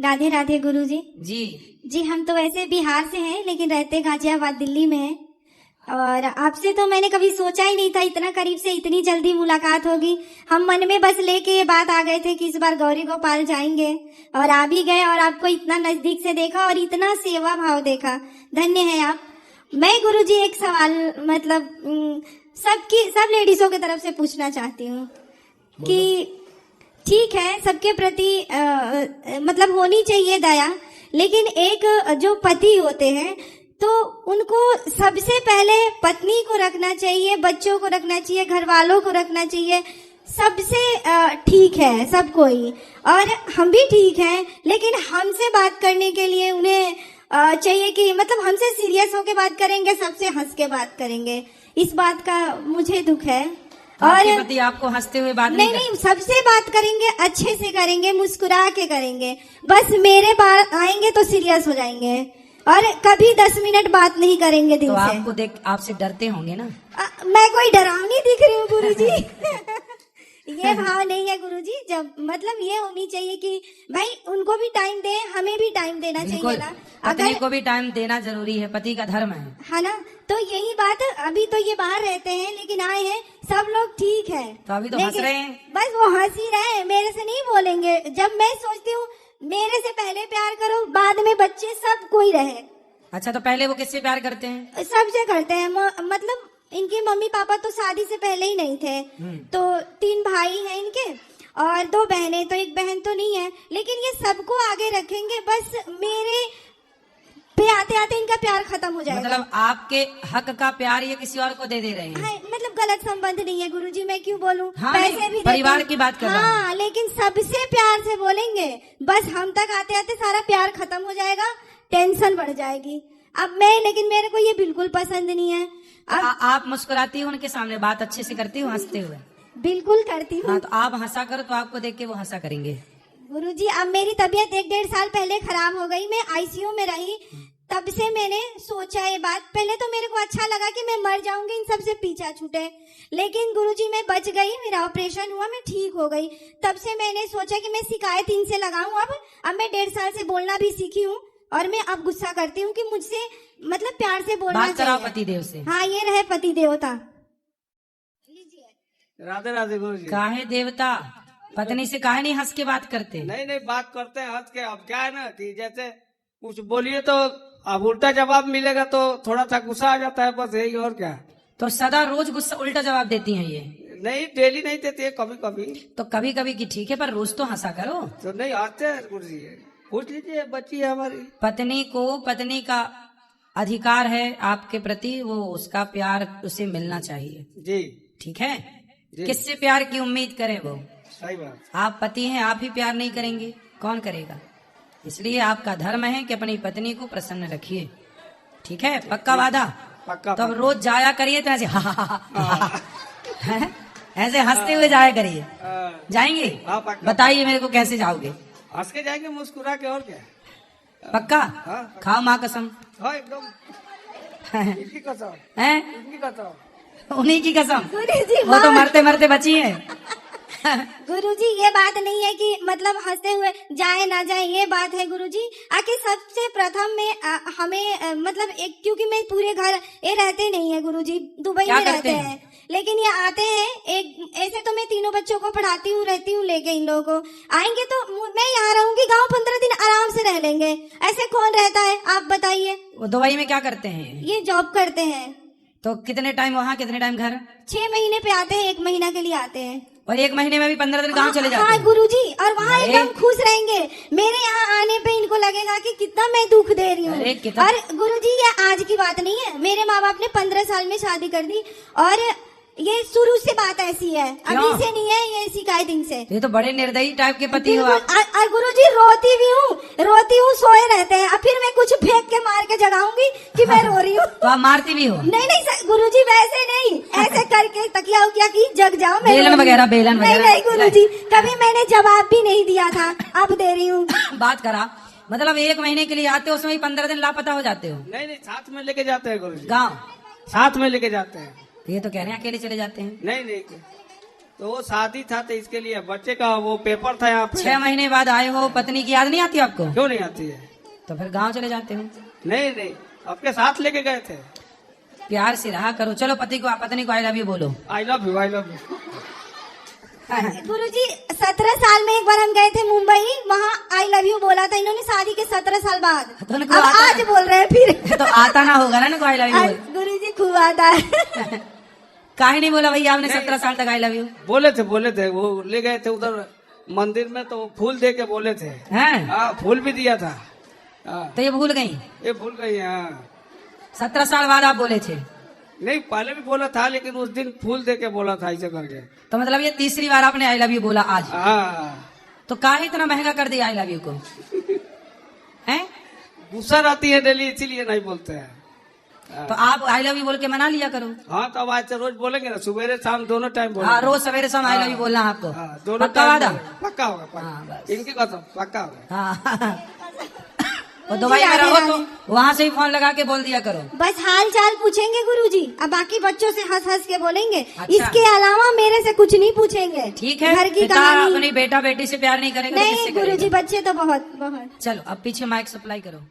राधे राधे गुरुजी। जी जी हम तो वैसे बिहार से हैं लेकिन रहते गाजियाबाद दिल्ली में हैं। और आपसे तो मैंने कभी सोचा ही नहीं था इतना करीब से इतनी जल्दी मुलाकात होगी। हम मन में बस लेके ये बात आ गए थे कि इस बार गौरी गोपाल जाएंगे और आ भी गए और आपको इतना नजदीक से देखा और इतना सेवा भाव देखा। धन्य है आप। मैं गुरुजी एक सवाल मतलब सब लेडीजों की तरफ से पूछना चाहती हूँ कि ठीक है सबके प्रति मतलब होनी चाहिए दया, लेकिन एक जो पति होते हैं तो उनको सबसे पहले पत्नी को रखना चाहिए, बच्चों को रखना चाहिए, घर वालों को रखना चाहिए। सबसे ठीक है सब कोई और हम भी ठीक हैं, लेकिन हमसे बात करने के लिए उन्हें चाहिए कि मतलब हमसे सीरियस होके बात करेंगे, सबसे हंस के बात करेंगे। इस बात का मुझे दुख है। और पति आपको हंसते हुए बात नहीं सबसे बात करेंगे, अच्छे से करेंगे, मुस्कुरा के करेंगे। बस मेरे बात आएंगे तो सीरियस हो जाएंगे और कभी 10 मिनट बात नहीं करेंगे दिल तो से। आपको देख आपसे डरते होंगे ना? मैं कोई डरावनी दिख रही हूँ गुरुजी? ये भाव नहीं है गुरुजी। जब मतलब ये होनी चाहिए कि भाई उनको भी टाइम दे, हमें भी टाइम देना चाहिए ना। पत्नी को भी टाइम देना जरूरी है, पति का धर्म है ना। तो यही बात अभी तो ये बाहर रहते हैं लेकिन आए हैं, सब लोग ठीक है तो अभी तो हंस रहे हैं। बस वो हंस ही रहे हैं, मेरे से नहीं बोलेंगे। जब मैं सोचती हूँ मेरे से पहले प्यार करो, बाद में बच्चे सब कोई रहे। अच्छा तो पहले वो किससे प्यार करते हैं? सबसे करते हैं। मतलब इनके मम्मी पापा तो शादी से पहले ही नहीं थे, तो 3 भाई हैं इनके और 2 बहनें, तो एक बहन तो नहीं है, लेकिन ये सबको आगे रखेंगे। बस मेरे पे आते आते इनका प्यार खत्म हो जाएगा। मतलब आपके हक का प्यार ये किसी और को दे रहे हैं? हाँ, मतलब गलत संबंध नहीं है गुरुजी, मैं क्यों बोलूं? हाँ, पैसे भी परिवार की बात कर रहा हूं। हाँ, लेकिन सबसे प्यार से बोलेंगे। बस हम तक आते आते सारा प्यार खत्म हो जाएगा, टेंशन बढ़ जाएगी। अब लेकिन मेरे को ये बिल्कुल पसंद नहीं है। आप मुस्कुराती हो उनके सामने, बात अच्छे से करती हो हंसते हुए? बिल्कुल करती हूँ। हाँ तो आप हंसा करो तो आपको देख के वो हंसा करेंगे। गुरुजी अब मेरी तबीयत 1-1.5 साल पहले खराब हो गई, मैं आईसीयू में रही। तब से मैंने सोचा ये बात। पहले तो मेरे को अच्छा लगा कि मैं मर जाऊंगी, इन सबसे पीछा छूटे, लेकिन गुरुजी मैं बच गई, मेरा ऑपरेशन हुआ, मैं ठीक हो गई। तब से मैंने सोचा कि मैं शिकायत इनसे लगाऊं। अब मैं 1.5 साल से बोलना भी सीखी हूँ और मैं अब गुस्सा करती हूँ कि मुझसे मतलब प्यार से बोलना बात कराओ पति देव से। हाँ ये रहे पति देवता। राधे राधे गुरुजी। काहे देवता पत्नी से काहे नहीं हंस के बात करते? नहीं बात करते हैं हंस के। अब क्या है ना कि जैसे कुछ बोलिए तो अब उल्टा जवाब मिलेगा तो थोड़ा सा गुस्सा आ जाता है, बस यही। और क्या? तो सदा रोज गुस्सा उल्टा जवाब देती हैं ये? नहीं डेली नहीं देती है, कभी कभी। तो कभी कभी की ठीक है, पर रोज तो हंसा करो। तो नहीं आते हैं गुरुजी, पूछ लीजिए, बच्ची है हमारी। पत्नी को पत्नी का अधिकार है आपके प्रति, वो उसका प्यार उसे मिलना चाहिए। जी ठीक है। किससे प्यार की उम्मीद करे वो? सही बात। आप पति हैं, आप ही प्यार नहीं करेंगे, कौन करेगा? इसलिए आपका धर्म है कि अपनी पत्नी को प्रसन्न रखिए। ठीक है, पक्का वादा? पक्का। तो अब रोज जाया करिए तो ऐसे ऐसे हंसते हुए जाया करिए। जाएंगे? बताइए मेरे को कैसे जाओगे? हंस के जाएंगे, मुस्कुरा के। और क्या? पक्का? हाँ। खाओ माँ कसम। हाँ एकदम। इनकी कसम है? इनकी कसम। उन्हीं की कसम। गुरुजी वो तो मरते मरते बची है। गुरुजी ये बात नहीं है कि मतलब हंसते हुए जाए ना जाए, ये बात है गुरुजी। आखिर सबसे प्रथम में हमें मतलब एक, क्योंकि मैं पूरे घर ये रहते नहीं है गुरुजी, दुबई में रहते हैं, लेकिन ये आते हैं। एक ऐसे तो मैं 3 बच्चों को पढ़ाती हूँ, रहती हूँ लेके इन लोगों को। आएंगे तो मैं यहाँ रहूंगी, गाँव 15 दिन आराम से रह लेंगे। ऐसे कौन रहता है आप बताइए? वो दुबई में क्या करते हैं? ये जॉब करते हैं। तो कितने टाइम वहाँ, कितने टाइम घर? 6 महीने पे आते हैं, 1 महीना के लिए आते हैं। और 1 महीने में भी 15 दिन कहाँ चले जाते हैं? हाँ गुरुजी, और वहाँ एकदम खुश रहेंगे। मेरे यहाँ आने पे इनको लगेगा कि कितना मैं दुख दे रही हूँ। और गुरुजी ये आज की बात नहीं है, मेरे माँ बाप ने 15 साल में शादी कर दी और ये शुरू से बात ऐसी है, अभी से नहीं है, ये शिकायत इनसे। ये तो बड़े निर्दयी टाइप के पति हो आप। और गुरुजी रोती हूँ, सोए रहते हैं, और फिर मैं कुछ फेंक के मार के जगाऊंगी कि मैं रो रही हूँ। तो आप मारती भी हो? नहीं गुरुजी वैसे नहीं, ऐसे करके तकिया उकिया की जग जाओ। बेलन वगैरह? नहीं गुरुजी, कभी मैंने जवाब भी नहीं दिया था, अब दे रही हूँ। बात करा मतलब 1 महीने के लिए आते हो, उसमें 15 दिन लापता हो जाते हो? नहीं साथ में लेके जाते हैं गुरुजी। गाँव साथ में लेके जाते हैं। ये तो कह रहे हैं अकेले चले जाते हैं। नहीं तो वो शादी था तो इसके लिए बच्चे का वो पेपर था यहाँ पे। 6 महीने बाद आए हो, पत्नी की याद नहीं आती आपको? क्यों नहीं आती है? तो फिर गांव चले जाते हो। नहीं नहीं, आपके साथ लेके गए थे। प्यार से रहा करो। चलो पत्नी को आई लव यू बोलो। I love you, I love you. गुरुजी 17 साल में एक बार हम गए थे मुंबई, वहाँ आई लव यू बोला था इन्होंने शादी के 17 साल बाद। तो उनको अब आता आज है। बोल रहे हैं फिर। तो आता ना होगा ना आई लव यू। गुरुजी खूब आता है। काहे नहीं बोला भैया आपने 17 साल तक आई लव यू? बोले थे, वो ले गए थे उधर मंदिर में तो फूल दे के बोले थे। हैं? हाँ, फूल भी दिया था। हाँ, तो ये भूल गई? ये भूल गई। हाँ 17 साल बाद आप बोले थे? नहीं, पहले भी बोला था लेकिन उस दिन फूल दे के बोला था ऐसे करके। तो मतलब ये तीसरी बार आपने आई लव यू बोला आज? हाँ। तो काहे इतना महंगा कर दिया आई लव यू को? हैं? गुस्सा आती है डेली, इसीलिए नहीं बोलते हैं। तो आप आई लव यू बोल के मना लिया करो। हाँ, तो अब आज से रोज बोलेंगे ना, सवेरे शाम दोनों टाइम बोलेंगे। हाँ, रोज सवेरे शाम आई लव यू बोलना है आपको। हाँ, दोनों पक्का टाइम वादा? बोलेंगे। पक्का होगा, हाँ, पक्का। बस। इनकी कसम पक्का होगा। हाँ। और दुबई में रहो तो वहाँ से ही फोन लगा के बोल दिया करो। बस हाल चाल पूछेंगे गुरुजी, अब बाकी बच्चों से हंस हंस के बोलेंगे। अच्छा। इसके अलावा मेरे से कुछ नहीं पूछेंगे। ठीक है। घर की पिता कहानी अपनी बेटा बेटी से प्यार नहीं करेंगे तो नहीं किससे गुरुजी, करेंगे? बच्चे तो बहुत बहुत। चलो अब पीछे माइक सप्लाई करो।